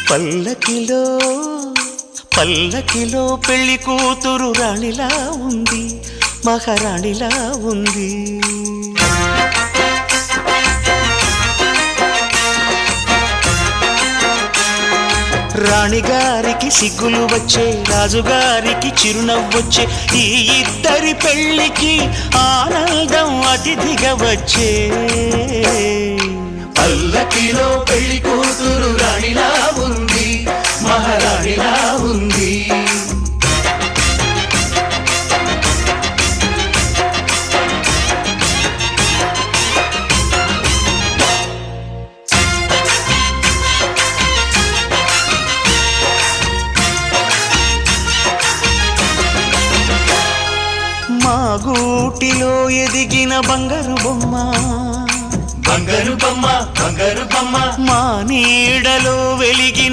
పల్లకిలో పల్లకిలో పెళ్లి కూతురు రాణిలా ఉంది, మహారాణిలా ఉంది. రాణిగారికి సిగ్గులు వచ్చే, రాజుగారికి చిరునవ్వొచ్చే, ఈ ఇద్దరి పెళ్లికి ఆనందం అతిథిగా వచ్చే. పల్లకిలో పెళ్లి కూతురు రాణిలా ఉంది, మహారాణిలా ఉంది. మా గూటిలో ఎదిగిన బంగారు బొమ్మ, బంగారు బొమ్మ, బంగారు బొమ్మ, మా నీడలో వెలిగిన